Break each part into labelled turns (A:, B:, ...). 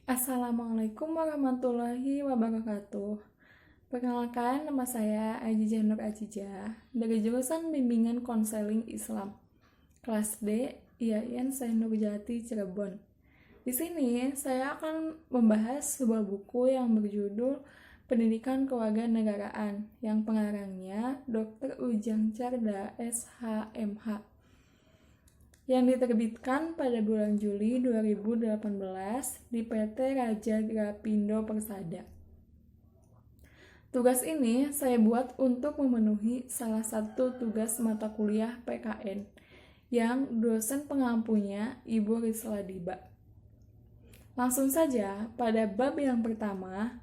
A: Assalamualaikum warahmatullahi wabarakatuh. Perkenalkan, nama saya Ajijah Nur Ajijah dari jurusan Bimbingan Konseling Islam, kelas D, IAIN Syekh Nurjati Cirebon. Di sini saya akan membahas sebuah buku yang berjudul Pendidikan Kewarganegaraan yang pengarangnya Dr. Ujang Carda, SHMH, yang diterbitkan pada bulan Juli 2018 di PT Raja Grapindo Persada. Tugas ini saya buat untuk memenuhi salah satu tugas mata kuliah PKN yang dosen pengampunya Ibu Risla Diba. Langsung saja pada bab yang pertama,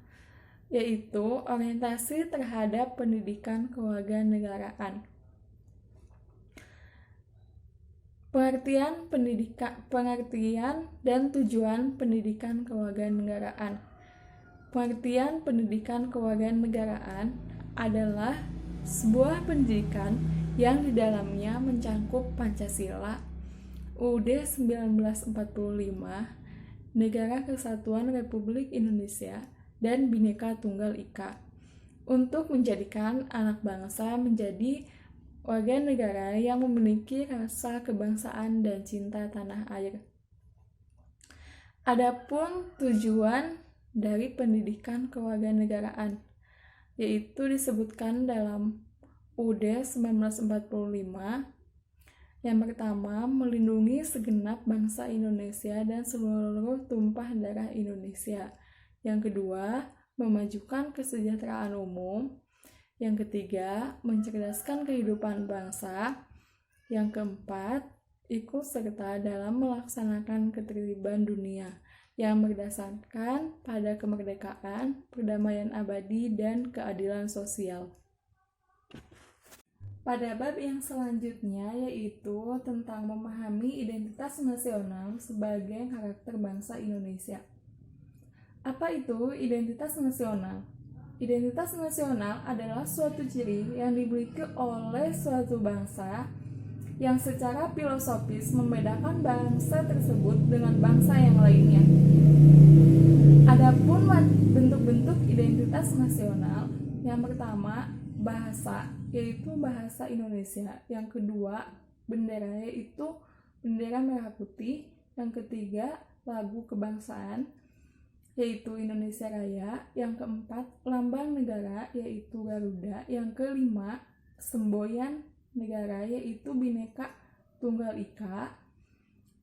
A: yaitu orientasi terhadap pendidikan kewarganegaraan. Pengertian dan tujuan pendidikan kewarganegaraan. Pengertian pendidikan kewarganegaraan adalah sebuah pendidikan yang di dalamnya mencangkup Pancasila, UUD 1945, Negara Kesatuan Republik Indonesia, dan Bhinneka Tunggal Ika, untuk menjadikan anak bangsa menjadi warga negara yang memiliki rasa kebangsaan dan cinta tanah air. Adapun tujuan dari pendidikan kewarganegaraan, yaitu disebutkan dalam UUD 1945. Yang pertama, melindungi segenap bangsa Indonesia dan seluruh tumpah darah Indonesia. Yang kedua, memajukan kesejahteraan umum. Yang ketiga, mencerdaskan kehidupan bangsa. Yang keempat, ikut serta dalam melaksanakan ketertiban dunia yang berdasarkan pada kemerdekaan, perdamaian abadi, dan keadilan sosial. Pada bab yang selanjutnya, yaitu tentang memahami identitas nasional sebagai karakter bangsa Indonesia. Apa itu identitas nasional? Identitas nasional adalah suatu ciri yang dimiliki oleh suatu bangsa yang secara filosofis membedakan bangsa tersebut dengan bangsa yang lainnya. Adapun bentuk-bentuk identitas nasional, yang pertama bahasa, yaitu bahasa Indonesia. Yang kedua bendera, yaitu bendera merah putih. Yang ketiga lagu kebangsaan, yaitu Indonesia Raya. Yang keempat, lambang negara, yaitu Garuda. Yang kelima, semboyan negara, yaitu Bhinneka Tunggal Ika.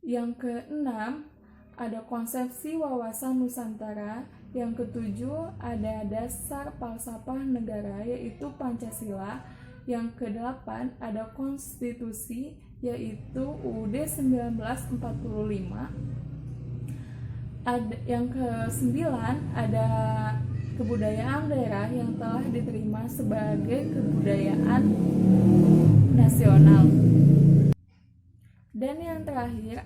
A: Yang keenam, ada konsepsi wawasan Nusantara. Yang ketujuh, ada dasar falsafah negara, yaitu Pancasila. Yang kedelapan, ada konstitusi, yaitu UUD 1945. Yang ke-9 ada kebudayaan daerah yang telah diterima sebagai kebudayaan nasional. Dan yang terakhir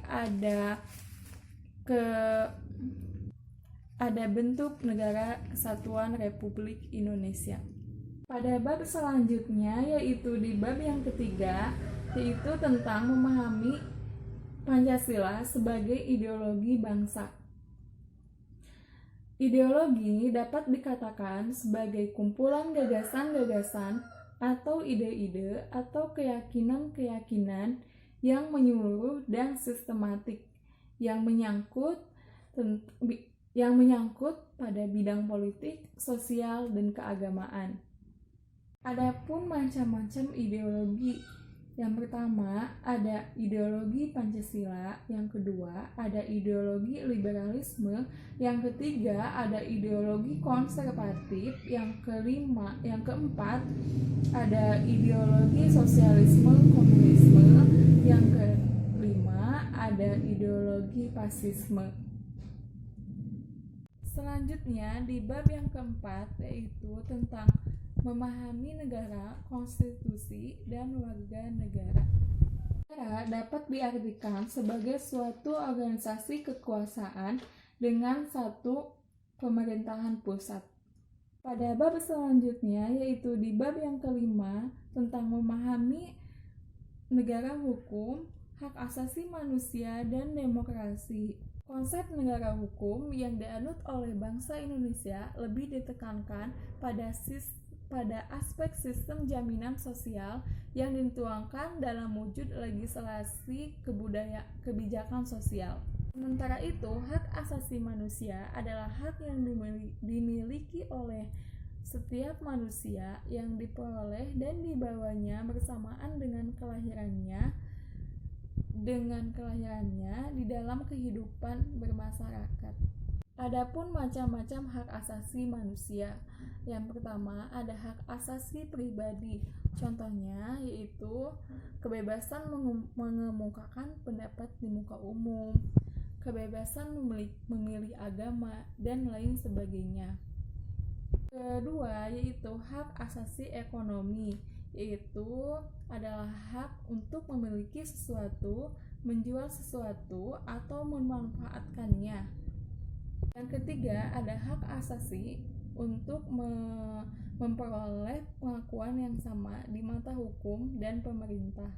A: ada bentuk negara kesatuan Republik Indonesia. Pada bab selanjutnya, yaitu di bab yang ketiga, yaitu tentang memahami Pancasila sebagai ideologi bangsa. Ideologi dapat dikatakan sebagai kumpulan gagasan-gagasan atau ide-ide atau keyakinan-keyakinan yang menyeluruh dan sistematik yang menyangkut pada bidang politik, sosial, dan keagamaan. Adapun macam-macam ideologi. Yang pertama, ada ideologi Pancasila. Yang kedua, ada ideologi liberalisme. Yang ketiga, ada ideologi konservatif. Yang keempat, ada ideologi sosialisme komunisme. Yang kelima, ada ideologi fasisme. Selanjutnya, di bab yang keempat, yaitu tentang memahami negara, konstitusi, dan warga negara. Negara dapat diartikan sebagai suatu organisasi kekuasaan dengan satu pemerintahan pusat. Pada bab selanjutnya, yaitu di bab yang kelima, tentang memahami negara hukum, hak asasi manusia, dan demokrasi. Konsep negara hukum yang dianut oleh bangsa Indonesia lebih ditekankan pada aspek sistem jaminan sosial yang dituangkan dalam wujud legislasi kebijakan sosial. Sementara itu, hak asasi manusia adalah hak yang dimiliki oleh setiap manusia yang diperoleh dan dibawanya bersamaan dengan kelahirannya di dalam kehidupan bermasyarakat. Adapun macam-macam hak asasi manusia. Yang pertama, ada hak asasi pribadi. Contohnya yaitu kebebasan mengemukakan pendapat di muka umum, kebebasan memilih agama, dan lain sebagainya. Kedua, yaitu hak asasi ekonomi, yaitu adalah hak untuk memiliki sesuatu, menjual sesuatu, atau memanfaatkannya. Yang ketiga, ada hak asasi untuk memperoleh pengakuan yang sama di mata hukum dan pemerintah.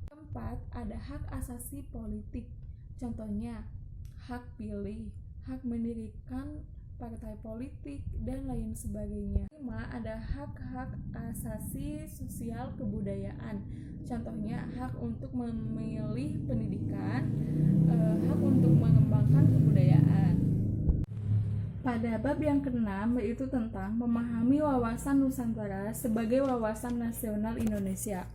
A: Keempat, ada hak asasi politik. Contohnya, hak pilih, hak mendirikan partai politik, dan lain sebagainya. 5. Ada hak-hak asasi sosial kebudayaan. Contohnya, hak untuk memilih pendidikan, hak untuk mengembangkan kebudayaan. Pada bab yang ke-6, yaitu tentang memahami wawasan Nusantara sebagai wawasan nasional Indonesia.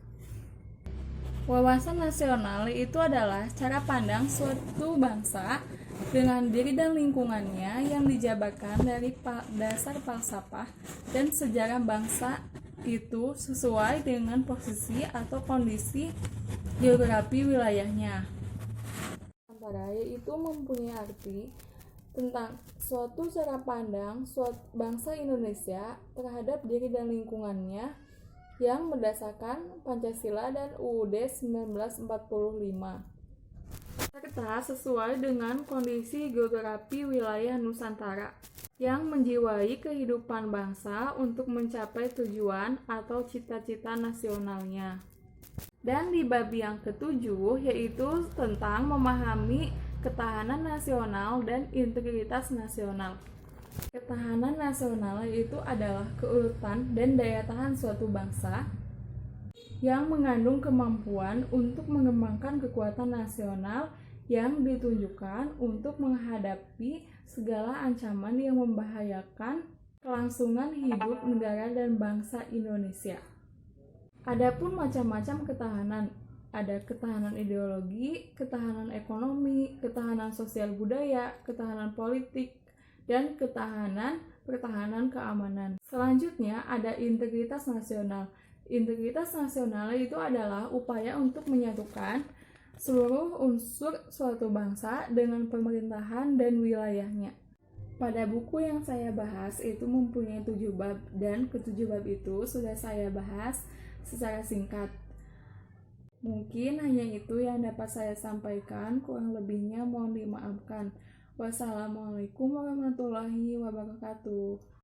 A: Wawasan nasional itu adalah cara pandang suatu bangsa dengan diri dan lingkungannya yang dijabarkan dari dasar falsafah dan sejarah bangsa itu sesuai dengan posisi atau kondisi geografi wilayahnya. Nusantara yaitu mempunyai arti tentang suatu cara pandang bangsa Indonesia terhadap diri dan lingkungannya yang berdasarkan Pancasila dan UUD 1945 serta sesuai dengan kondisi geografi wilayah Nusantara yang menjiwai kehidupan bangsa untuk mencapai tujuan atau cita-cita nasionalnya. Dan di bab yang ke-7 yaitu tentang memahami ketahanan nasional dan integritas nasional. Ketahanan nasional itu adalah keutuhan dan daya tahan suatu bangsa yang mengandung kemampuan untuk mengembangkan kekuatan nasional yang ditunjukkan untuk menghadapi segala ancaman yang membahayakan kelangsungan hidup negara dan bangsa Indonesia. Adapun macam-macam ketahanan, ada ketahanan ideologi, ketahanan ekonomi, ketahanan sosial budaya, ketahanan politik, dan pertahanan keamanan. Selanjutnya ada integritas nasional. Integritas nasional itu adalah upaya untuk menyatukan seluruh unsur suatu bangsa dengan pemerintahan dan wilayahnya. Pada buku yang saya bahas itu mempunyai 7 bab dan ke-7 bab itu sudah saya bahas secara singkat. Mungkin hanya itu yang dapat saya sampaikan, kurang lebihnya mohon dimaafkan. Wassalamualaikum warahmatullahi wabarakatuh.